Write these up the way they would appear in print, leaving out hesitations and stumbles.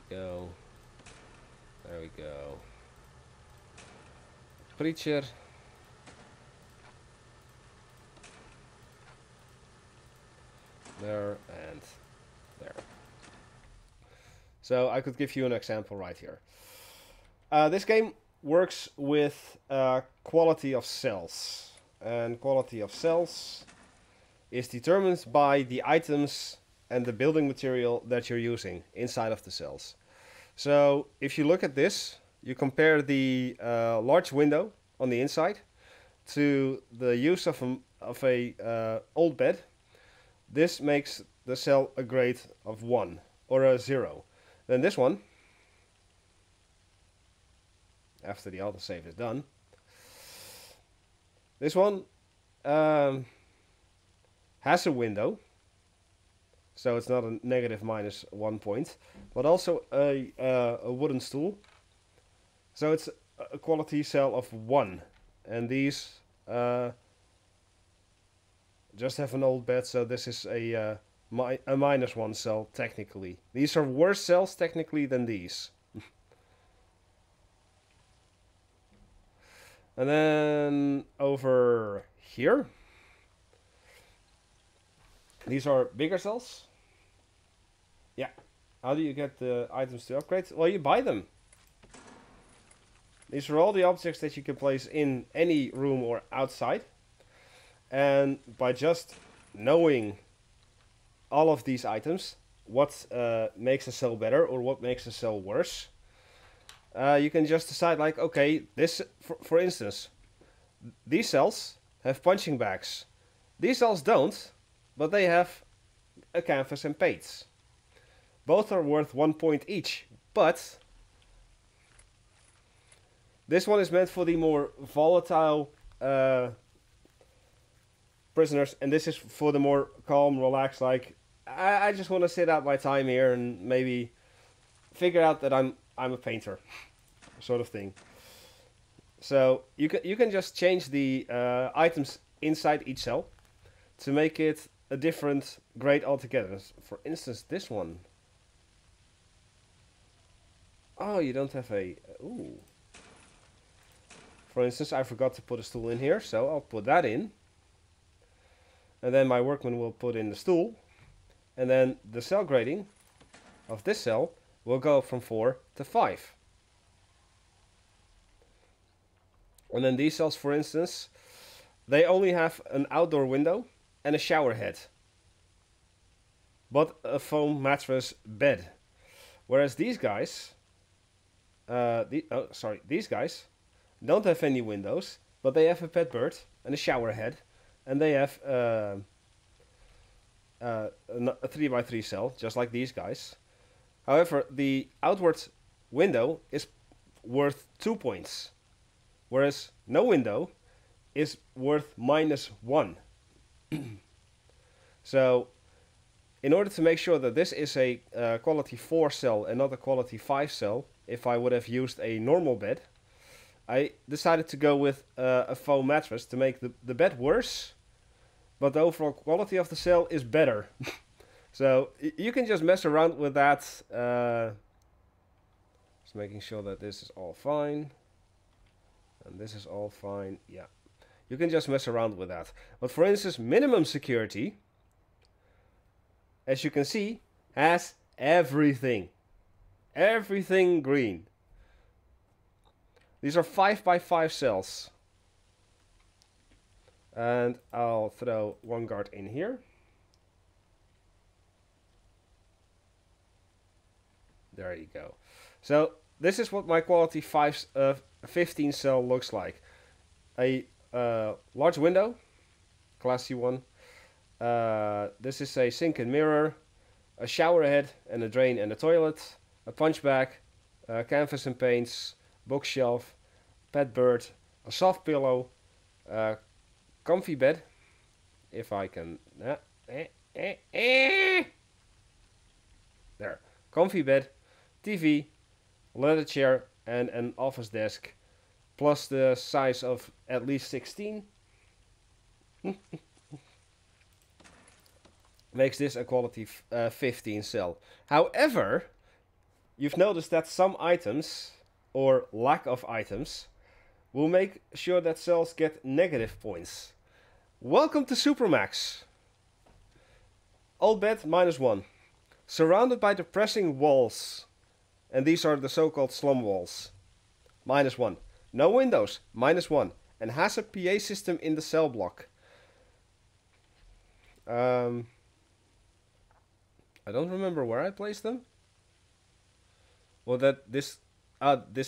go. There we go. Preacher. There and there. So I could give you an example right here. This game works with quality of cells. And quality of cells is determined by the items and the building material that you're using inside of the cells. So if you look at this, you compare the large window on the inside to the use of a old bed. This makes the cell a grade of 1 or a 0. Then this one, after the autosave is done, this one has a window, so it's not a negative minus 1 point, but also a wooden stool. So it's a quality cell of 1, and these just have an old bed, so this is a minus 1 cell technically. These are worse cells technically than these. And then over here, these are bigger cells. Yeah. How do you get the items to upgrade? Well, you buy them. These are all the objects that you can place in any room or outside. And by just knowing all of these items, what makes a cell better or what makes a cell worse, you can just decide, like, okay, this, for instance, these cells have punching bags. These cells don't, but they have a canvas and paints. Both are worth 1 point each, but this one is meant for the more volatile prisoners, and this is for the more calm, relaxed, like, I just want to sit out my time here and maybe figure out that I'm a painter, sort of thing. So you can just change the items inside each cell to make it a different grade altogether. For instance, this one. Oh, you don't have a... Ooh. For instance, I forgot to put a stool in here, so I'll put that in. And then my workman will put in the stool. And then the cell grading of this cell will go from 4 to 5. And then these cells, for instance, they only have an outdoor window and a shower head, but a foam mattress bed. Whereas these guys, these guys don't have any windows, but they have a pet bird and a shower head, and they have a 3x3 cell, just like these guys. However, the outward window is worth 2 points, whereas no window is worth -1. So, in order to make sure that this is a quality 4 cell and not a quality 5 cell, if I would have used a normal bed, I decided to go with a foam mattress to make the bed worse, but the overall quality of the cell is better. So you can just mess around with that. Just making sure that this is all fine. And this is all fine. Yeah. You can just mess around with that. But for instance, minimum security, as you can see, has everything. Everything green. These are 5x5 cells. And I'll throw one guard in here. There you go. So this is what my quality 15 cell looks like. A large window, classy one. This is a sink and mirror, a shower head and a drain and a toilet, a punch bag, canvas and paints, bookshelf, pet bird, a soft pillow, comfy bed, if I can... There. Comfy bed, TV, leather chair, and an office desk, plus the size of at least 16. Makes this a quality 15 cell. However, you've noticed that some items, or lack of items, will make sure that cells get negative points. Welcome to Supermax. Old bed, -1. Surrounded by depressing walls. And these are the so-called slum walls. -1. No windows, -1. And has a PA system in the cell block. I don't remember where I placed them. Well, that this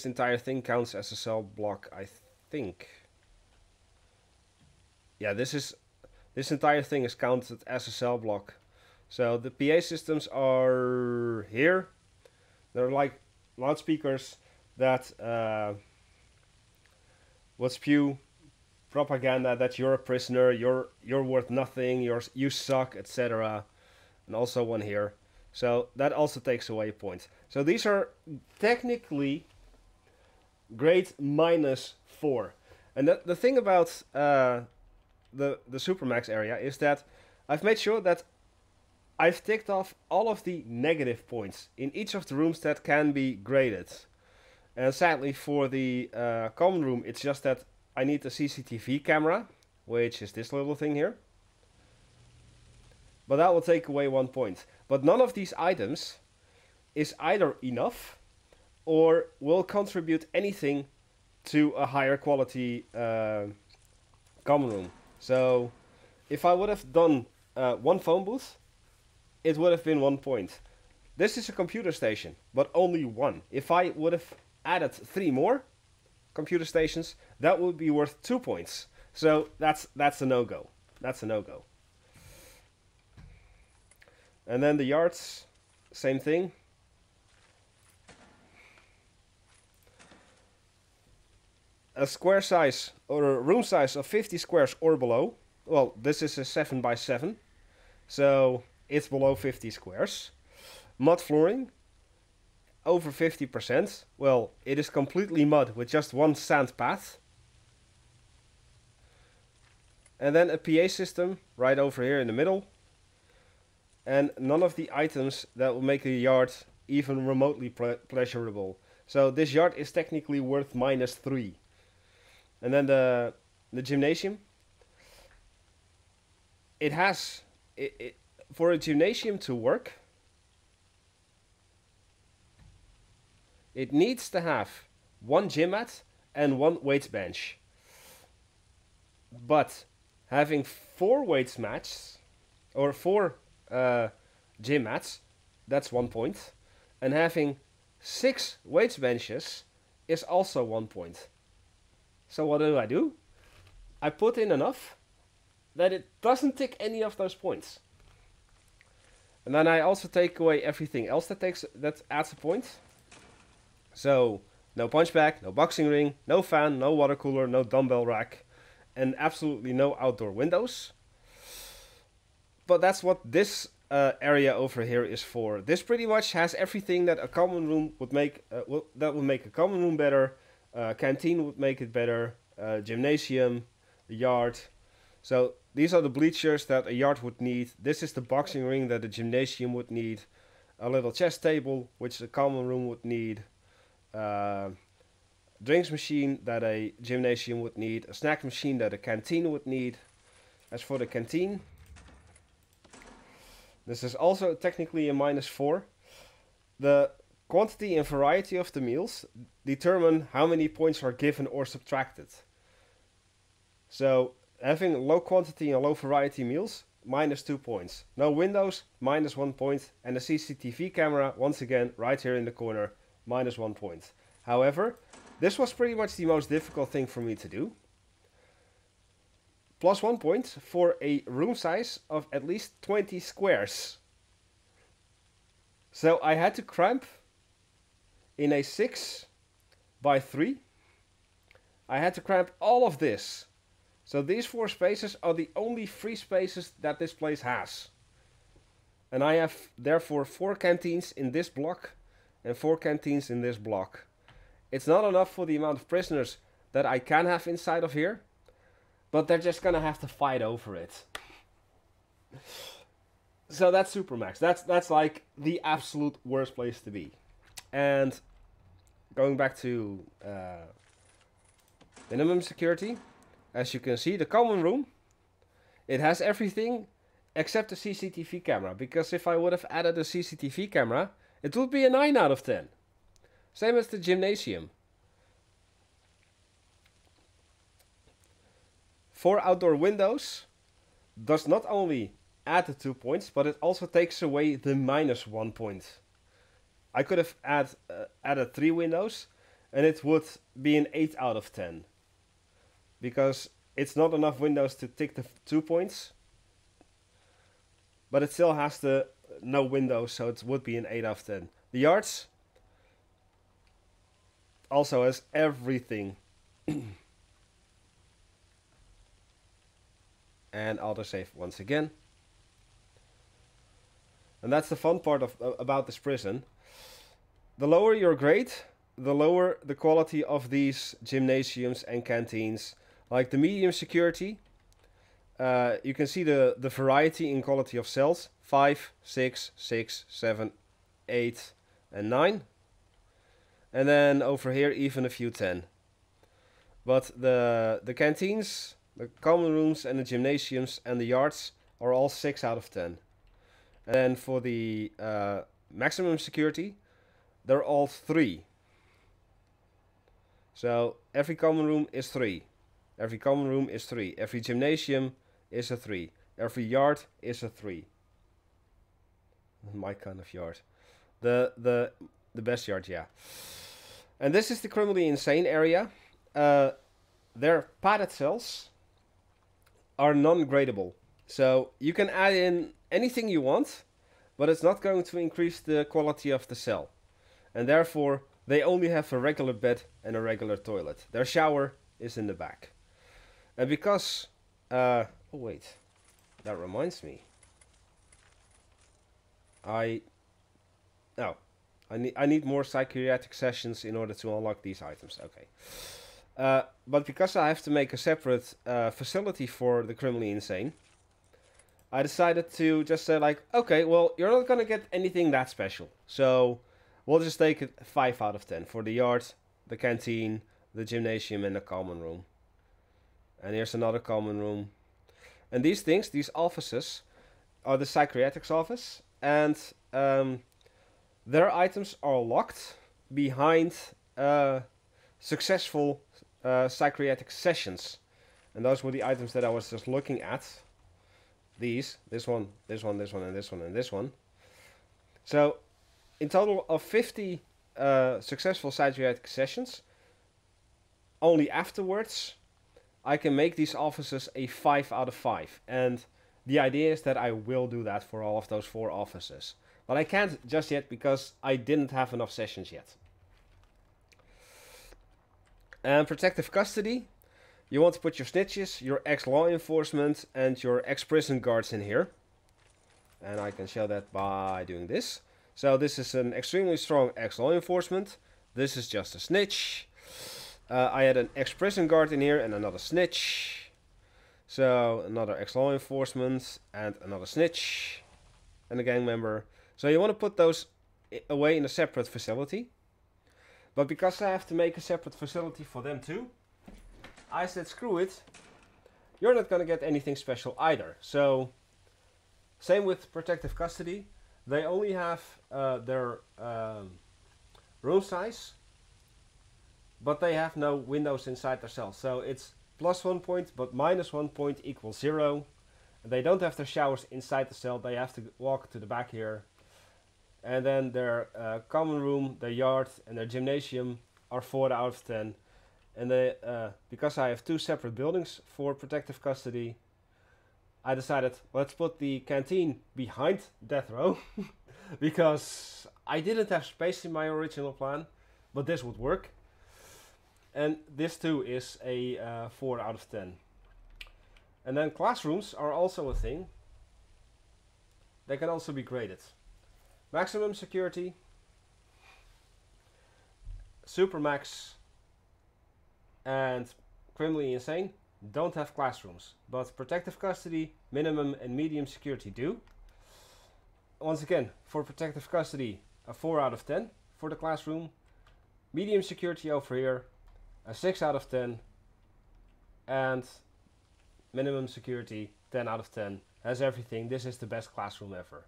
entire thing counts as a cell block, I think. Yeah, this entire thing is counted as a cell block. So the PA systems are here. They're like loudspeakers that will spew propaganda that you're a prisoner, you're worth nothing, you suck, etc. And also one here. So that also takes away points. So these are technically grade -4. And the thing about the Supermax area is that I've made sure that I've ticked off all of the negative points in each of the rooms that can be graded. And sadly for the common room, it's just that I need a CCTV camera, which is this little thing here. But that will take away 1 point. But none of these items is either enough or will contribute anything to a higher quality common room. So if I would have done 1 phone booth, it would have been 1 point. This is a computer station, but only 1. If I would have added 3 more computer stations, that would be worth 2 points. So that's a no-go. That's a no-go. And then the yards, same thing. A square size or a room size of 50 squares or below. Well, this is a 7 by 7, so it's below 50 squares. Mud flooring, over 50%. Well, it is completely mud with just 1 sand path. And then a PA system right over here in the middle. And none of the items that will make a yard even remotely pleasurable. So this yard is technically worth -3. And then the gymnasium. It has... for a gymnasium to work, it needs to have 1 gym mat and 1 weights bench. But having 4 weights mats, or 4 gym mats, that's 1 point. And having 6 weights benches is also 1 point. So what do? I put in enough that it doesn't tick any of those points. And then I also take away everything else that adds a point. So no punch bag, no boxing ring, no fan, no water cooler, no dumbbell rack, and absolutely no outdoor windows. But that's what this area over here is for. This pretty much has everything that a common room would make. That would make a common room better. Canteen would make it better. Gymnasium, the yard. So these are the bleachers that a yard would need. This is the boxing ring that a gymnasium would need. A little chess table, which a common room would need. Drinks machine that a gymnasium would need. A snack machine that a canteen would need. As for the canteen, this is also technically a -4. The quantity and variety of the meals determine how many points are given or subtracted. So having low quantity and low variety meals, -2 points. No windows, -1 point. And a CCTV camera, once again, right here in the corner, -1 point. However, this was pretty much the most difficult thing for me to do. +1 point for a room size of at least 20 squares. So I had to cramp in a 6 by 3. I had to cramp all of this. So these 4 spaces are the only free spaces that this place has. And I have therefore 4 canteens in this block and 4 canteens in this block. It's not enough for the amount of prisoners that I can have inside of here, but they're just gonna have to fight over it. So that's Supermax. That's like the absolute worst place to be. And going back to minimum security, as you can see, the common room, it has everything except the CCTV camera. Because if I would have added a CCTV camera, it would be a 9 out of 10. Same as the gymnasium. 4 outdoor windows does not only add the 2 points, but it also takes away the -1 point. I could have added 3 windows, and it would be an 8 out of 10. Because it's not enough windows to tick the 2 points. But it still has the no windows, so it would be an 8 out of 10. The yards also has everything. And autosave once again. And that's the fun part about this prison. The lower your grade, the lower the quality of these gymnasiums and canteens. Like the medium security, you can see the variety in quality of cells. 5, 6, 6, 7, 8 and 9. And then over here even a few 10. But the canteens, the common rooms and the gymnasiums and the yards are all 6 out of 10. And then for the maximum security, they're all 3. So every common room is 3. Every common room is 3. Every gymnasium is a 3. Every yard is a 3. My kind of yard. The best yard, yeah. And this is the criminally insane area. Their padded cells are non-gradable. So you can add in anything you want, but it's not going to increase the quality of the cell. And therefore, they only have a regular bed and a regular toilet. Their shower is in the back. And because... oh wait, that reminds me. I need more psychiatric sessions in order to unlock these items. Okay. But because I have to make a separate facility for the criminally insane, I decided to just say like, okay, well, you're not gonna get anything that special. So we'll just take it 5 out of 10 for the yard, the canteen, the gymnasium, and the common room. And here's another common room. And these things, these offices, are the psychiatric's office. And their items are locked behind successful psychiatric sessions. And those were the items that I was just looking at. This one, this one, this one, and this one, and this one. So, in total of 50 successful psychiatric sessions, only afterwards I can make these offices a 5 out of 5. And the idea is that I will do that for all of those 4 offices. But I can't just yet because I didn't have enough sessions yet. And protective custody. You want to put your snitches, your ex-law enforcement, and your ex-prison guards in here. And I can show that by doing this. So this is an extremely strong ex-law enforcement. This is just a snitch. I had an ex-prison guard in here and another snitch. So another ex-law enforcement and another snitch. And a gang member. So you want to put those away in a separate facility. But because I have to make a separate facility for them too, I said screw it. You're not going to get anything special either. So same with protective custody. They only have their room size, but they have no windows inside their cells. So it's +1 point, but -1 point equals 0. And they don't have their showers inside the cell. They have to walk to the back here. And then their common room, their yard, and their gymnasium are 4 out of 10. And because I have 2 separate buildings for protective custody, I decided let's put the canteen behind death row. Because I didn't have space in my original plan, but this would work. And this too is a 4 out of 10. And then classrooms are also a thing. They can also be graded. Maximum security, supermax, and criminally insane don't have classrooms, but protective custody, minimum, and medium security do. Once again, for protective custody, a 4 out of 10. for the classroom, medium security over here, a 6 out of 10, and minimum security 10 out of 10. Has everything. This is the best classroom ever.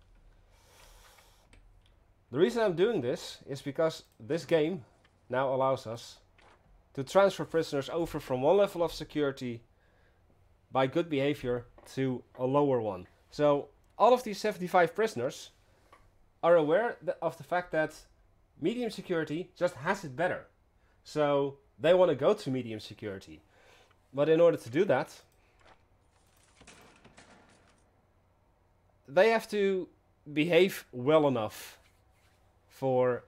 The reason I'm doing this is because this game now allows us to transfer prisoners over from one level of security by good behavior to a lower one. So all of these 75 prisoners are aware of the fact that medium security just has it better. So they want to go to medium security. But in order to do that, they have to behave well enough for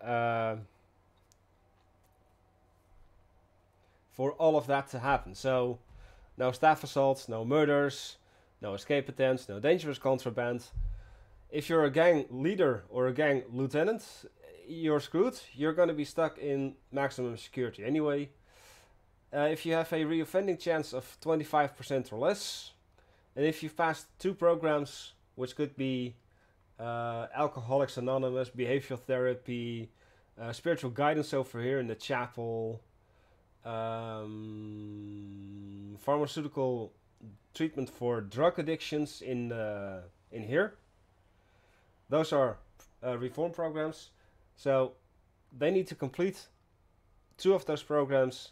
all of that to happen. So no staff assaults, no murders, no escape attempts, no dangerous contraband. If you're a gang leader or a gang lieutenant, you're screwed. You're going to be stuck in maximum security anyway. If you have a reoffending chance of 25% or less, and if you've passed 2 programs, which could be Alcoholics Anonymous, behavioral therapy, spiritual guidance over here in the chapel, pharmaceutical treatment for drug addictions in here. Those are reform programs. So they need to complete 2 of those programs,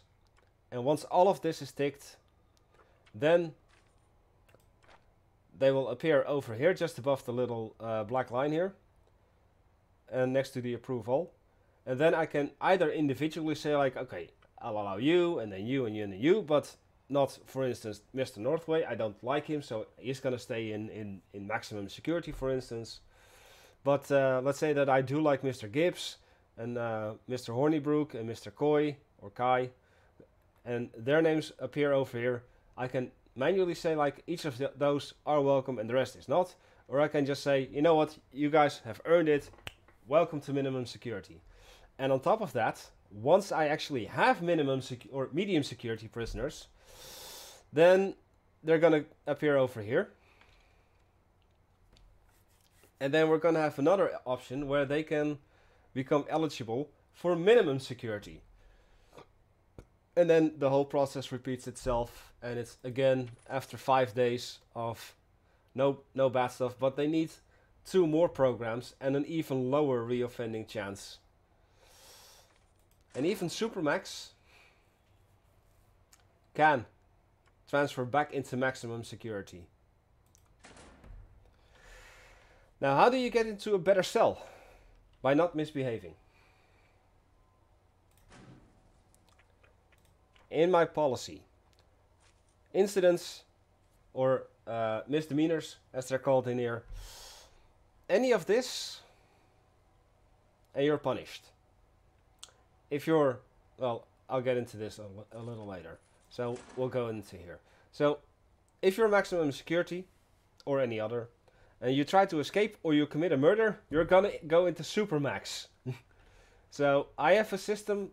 and once all of this is ticked, then they will appear over here just above the little black line here and next to the approval. And then I can either individually say like, okay, I'll allow you, and then you, and you, and then you, but not, for instance, Mr. Northway. I don't like him, so he's going to stay in maximum security, for instance. But let's say that I do like Mr. Gibbs, and Mr. Hornibrook, and Mr. Coy, or Kai, and their names appear over here. I can manually say like each of those are welcome and the rest is not. Or I can just say, you know what, you guys have earned it. Welcome to minimum security. And on top of that, once I actually have minimum or medium security prisoners, then they're going to appear over here. And then we're going to have another option where they can become eligible for minimum security. And then the whole process repeats itself, and it's again after 5 days of no bad stuff, but they need 2 more programs and an even lower reoffending chance. And even Supermax can transfer back into maximum security. Now, how do you get into a better cell? By not misbehaving. In my policy, incidents or misdemeanors, as they're called in here, any of this, and you're punished. If you're, well, I'll get into this a little later. So we'll go into here. So if you're maximum security or any other, and you try to escape or you commit a murder, you're gonna go into Supermax. So I have a system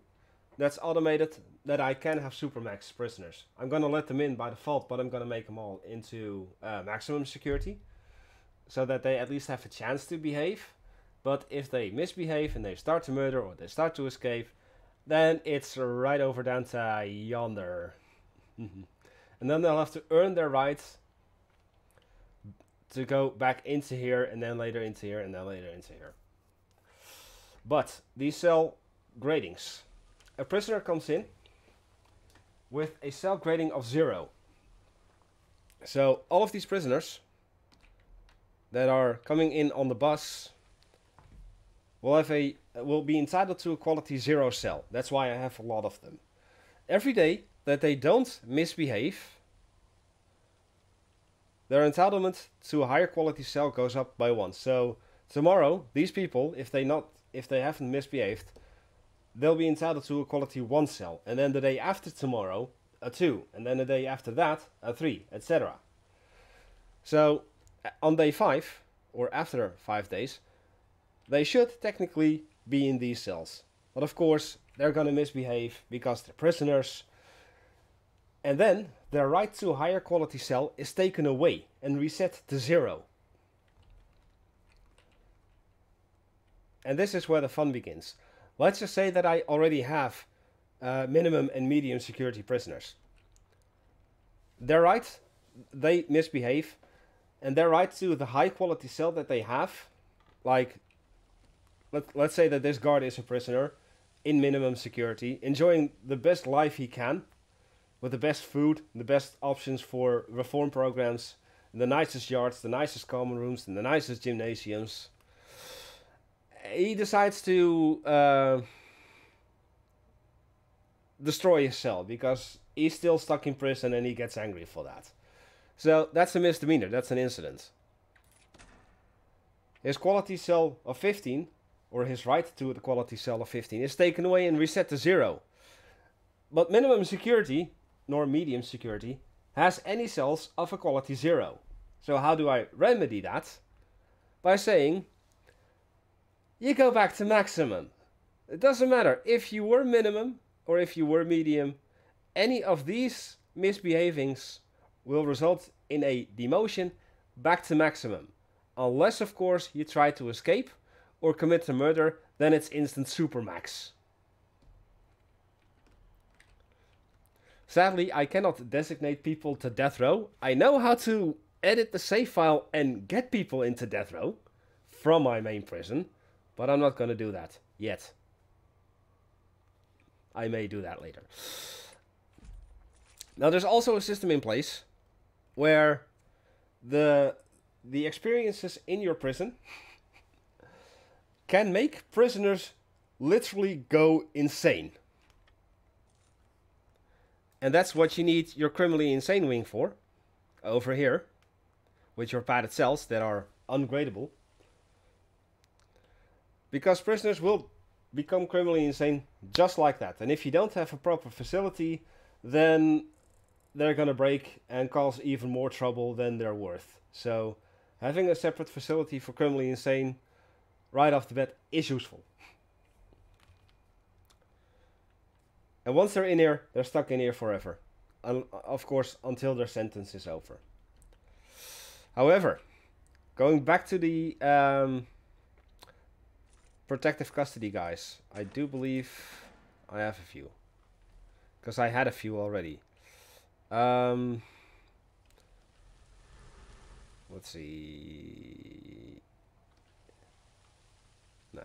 that's automated that I can have Supermax prisoners. I'm gonna let them in by default, but I'm gonna make them all into maximum security, so that they at least have a chance to behave. But if they misbehave and they start to murder or they start to escape, then it's right over down to yonder. And then they'll have to earn their right to go back into here, and then later into here, and then later into here. But these cell gradings. A prisoner comes in with a cell grading of 0. So all of these prisoners that are coming in on the bus will be entitled to a quality 0 cell. That's why I have a lot of them. Every day that they don't misbehave, their entitlement to a higher quality cell goes up by 1. So tomorrow, these people, if they haven't misbehaved, they'll be entitled to a quality 1 cell. And then the day after tomorrow, a 2. And then the day after that, a 3, etc. So on day 5, or after 5 days, they should technically be in these cells. But of course, they're gonna misbehave because they're prisoners. And then their right to a higher quality cell is taken away and reset to 0. And this is where the fun begins. Let's just say that I already have minimum and medium security prisoners. They're right, they misbehave, and they're right to the high quality cell that they have. Like, let's say that this guard is a prisoner in minimum security, enjoying the best life he can, with the best food, the best options for reform programs, the nicest yards, the nicest common rooms, and the nicest gymnasiums. He decides to destroy his cell because he's still stuck in prison and he gets angry for that. So that's a misdemeanor, that's an incident. His quality cell of 15, or his right to the quality cell of 15, is taken away and reset to 0. But minimum security, nor medium security, has any cells of a quality 0. So how do I remedy that? By saying, you go back to maximum. It doesn't matter if you were minimum or if you were medium, any of these misbehavings will result in a demotion back to maximum. Unless, of course, you try to escape or commit a murder, then it's instant supermax. Sadly, I cannot designate people to death row. I know how to edit the save file and get people into death row from my main prison, but I'm not going to do that yet. I may do that later. Now, there's also a system in place where the experiences in your prison can make prisoners literally go insane. And that's what you need your criminally insane wing for, over here, with your padded cells that are ungradable. Because prisoners will become criminally insane just like that. And if you don't have a proper facility, then they're gonna break and cause even more trouble than they're worth. So having a separate facility for criminally insane right off the bat is useful. And once they're in here, they're stuck in here forever. Of course, until their sentence is over. However, going back to the protective custody guys, I do believe I have a few. Because I had a few already. Let's see. Nah.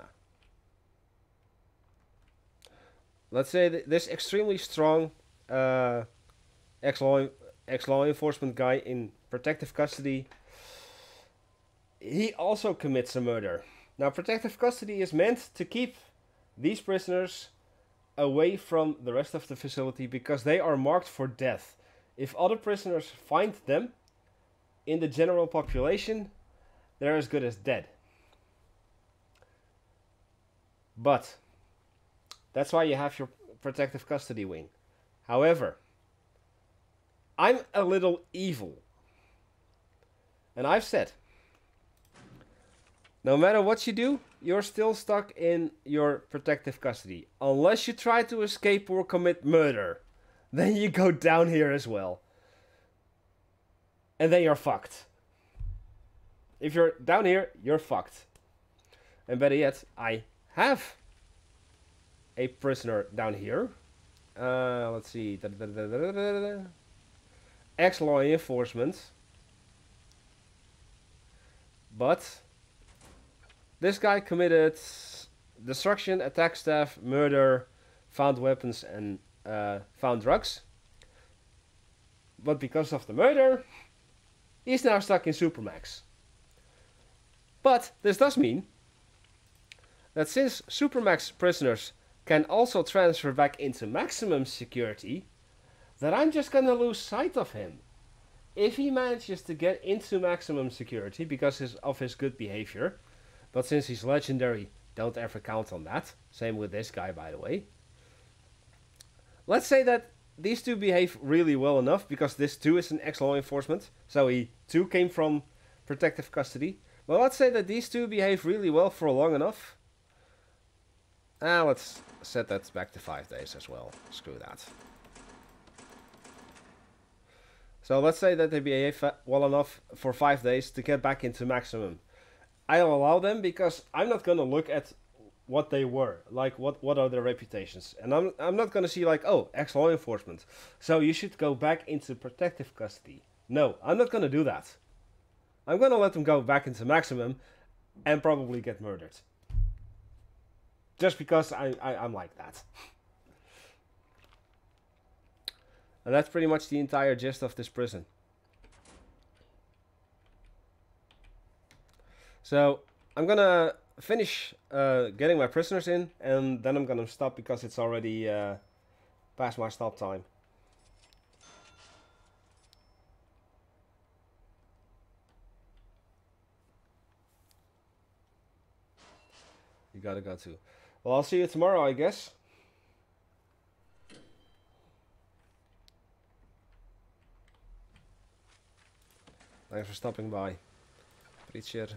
Let's say that this extremely strong ex-law enforcement guy in protective custody, he also commits a murder. Now, protective custody is meant to keep these prisoners away from the rest of the facility because they are marked for death. If other prisoners find them in the general population, they're as good as dead. But that's why you have your protective custody wing. However, I'm a little evil. And I've said, no matter what you do, you're still stuck in your protective custody. Unless you try to escape or commit murder. Then you go down here as well. And then you're fucked. If you're down here, you're fucked. And better yet, I have a prisoner down here. Let's see. Ex-law enforcement. But this guy committed destruction, attack staff, murder, found weapons, and found drugs. But because of the murder, he's now stuck in Supermax. But this does mean that since Supermax prisoners can also transfer back into maximum security, that I'm just gonna lose sight of him. If he manages to get into maximum security because of his good behavior, but since he's legendary, don't ever count on that. Same with this guy, by the way. Let's say that these two behave really well enough, because this too is an ex-law enforcement, so he too came from protective custody. Well, let's say that these two behave really well for long enough. Let's set that back to 5 days as well. Screw that. So let's say that they behave well enough for 5 days to get back into maximum. I'll allow them because I'm not going to look at what they were, like what are their reputations. And I'm not gonna see like, oh, ex-law enforcement, so you should go back into protective custody. No, I'm not gonna do that. I'm gonna let them go back into maximum and probably get murdered. Just because I'm like that. And that's pretty much the entire gist of this prison. So I'm gonna finish getting my prisoners in, and then I'm gonna stop because it's already past my stop time. You gotta go too. Well, I'll see you tomorrow, I guess. Thanks for stopping by. Appreciate it.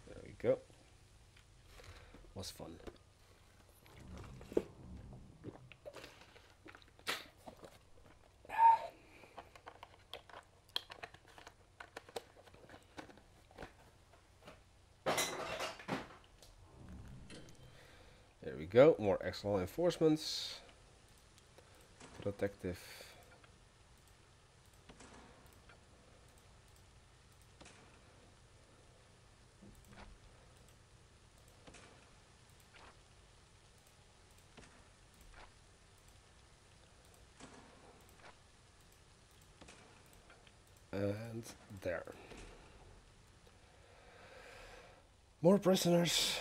There we go. Was fun. There we go. More ex-law enforcements. Protective. And there. More prisoners.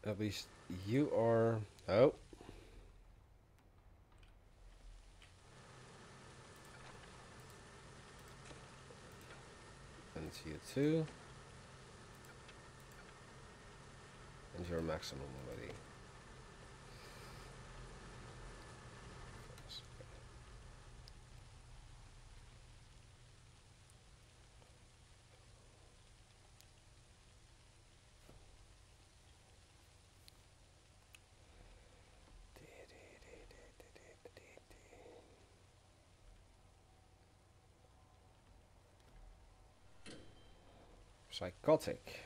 At least you are... Oh. And you too. And you're maximum already. Psychotic.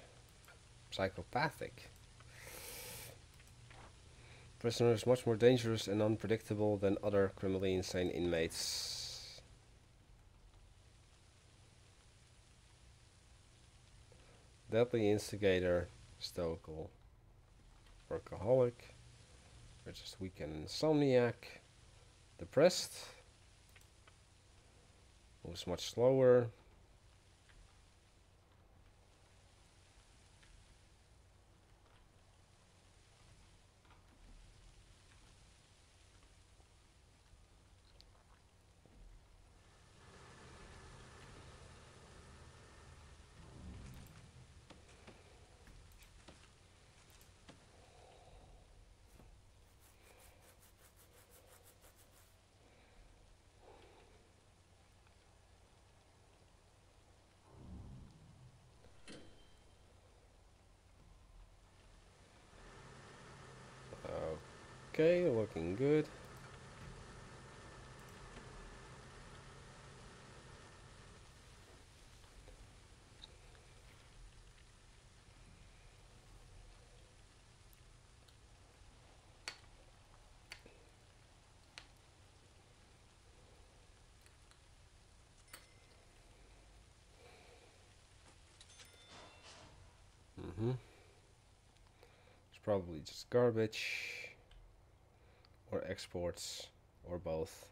Psychopathic. Prisoner is much more dangerous and unpredictable than other criminally insane inmates. Deadly instigator, stoical, workaholic, just weak and insomniac, depressed, moves much slower. Okay, looking good. It's probably just garbage, or exports, or both.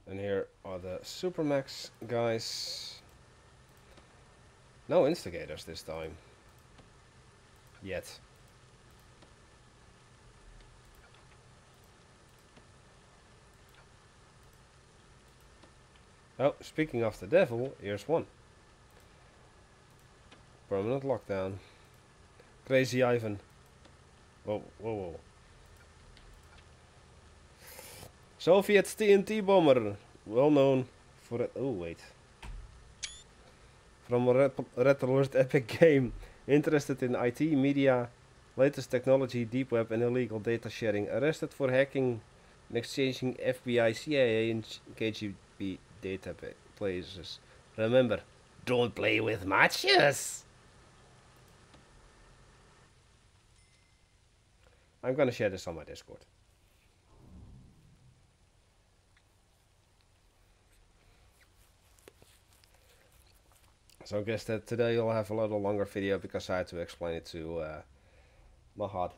And here the Supermax guys. No instigators this time. Yet. Oh, speaking of the devil, here's one. Permanent lockdown. Crazy Ivan. Whoa, whoa, whoa. Soviet TNT bomber. Well known for it. Oh, wait. From a Red Alert Epic game. Interested in IT, media, latest technology, deep web and illegal data sharing. Arrested for hacking and exchanging FBI, CIA and KGB databases. Remember, don't play with matches! I'm gonna share this on my Discord. So I guess that today you'll have a little longer video because I had to explain it to Mahad.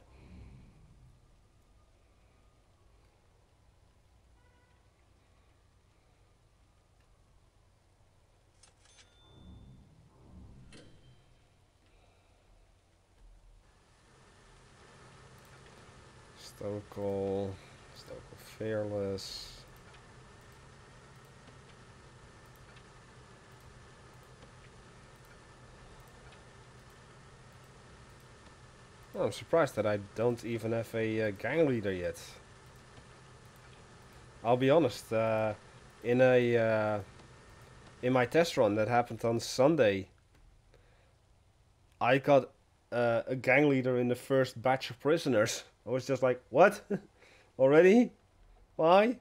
Stokel Fearless. Oh, I'm surprised that I don't even have a gang leader yet. I'll be honest, in my test run that happened on Sunday, I got a gang leader in the first batch of prisoners. I was just like, what? Already? Why?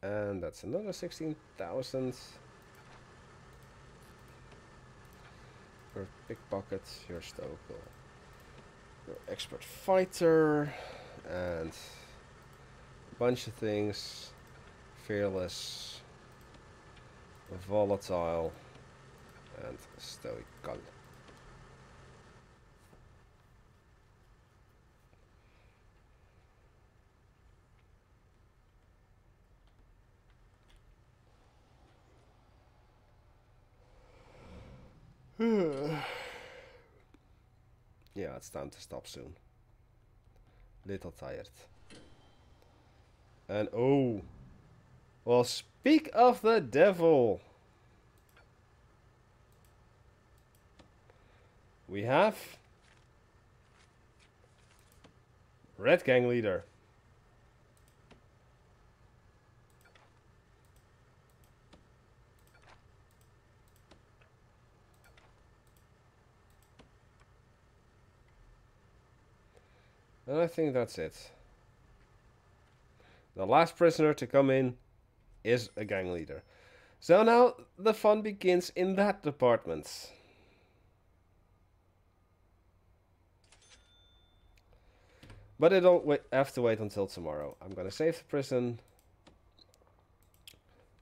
And that's another 16,000. Your pickpocket, your Stokel, your expert fighter, and a bunch of things. Fearless, volatile, and stoical. Yeah, it's time to stop soon. Little tired. And oh, well, speak of the devil. We have Red Gang Leader. And I think that's it. The last prisoner to come in is a gang leader. So now the fun begins in that department. But it'll have to wait until tomorrow. I'm gonna save the prison.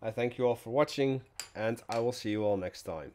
I thank you all for watching, and I will see you all next time.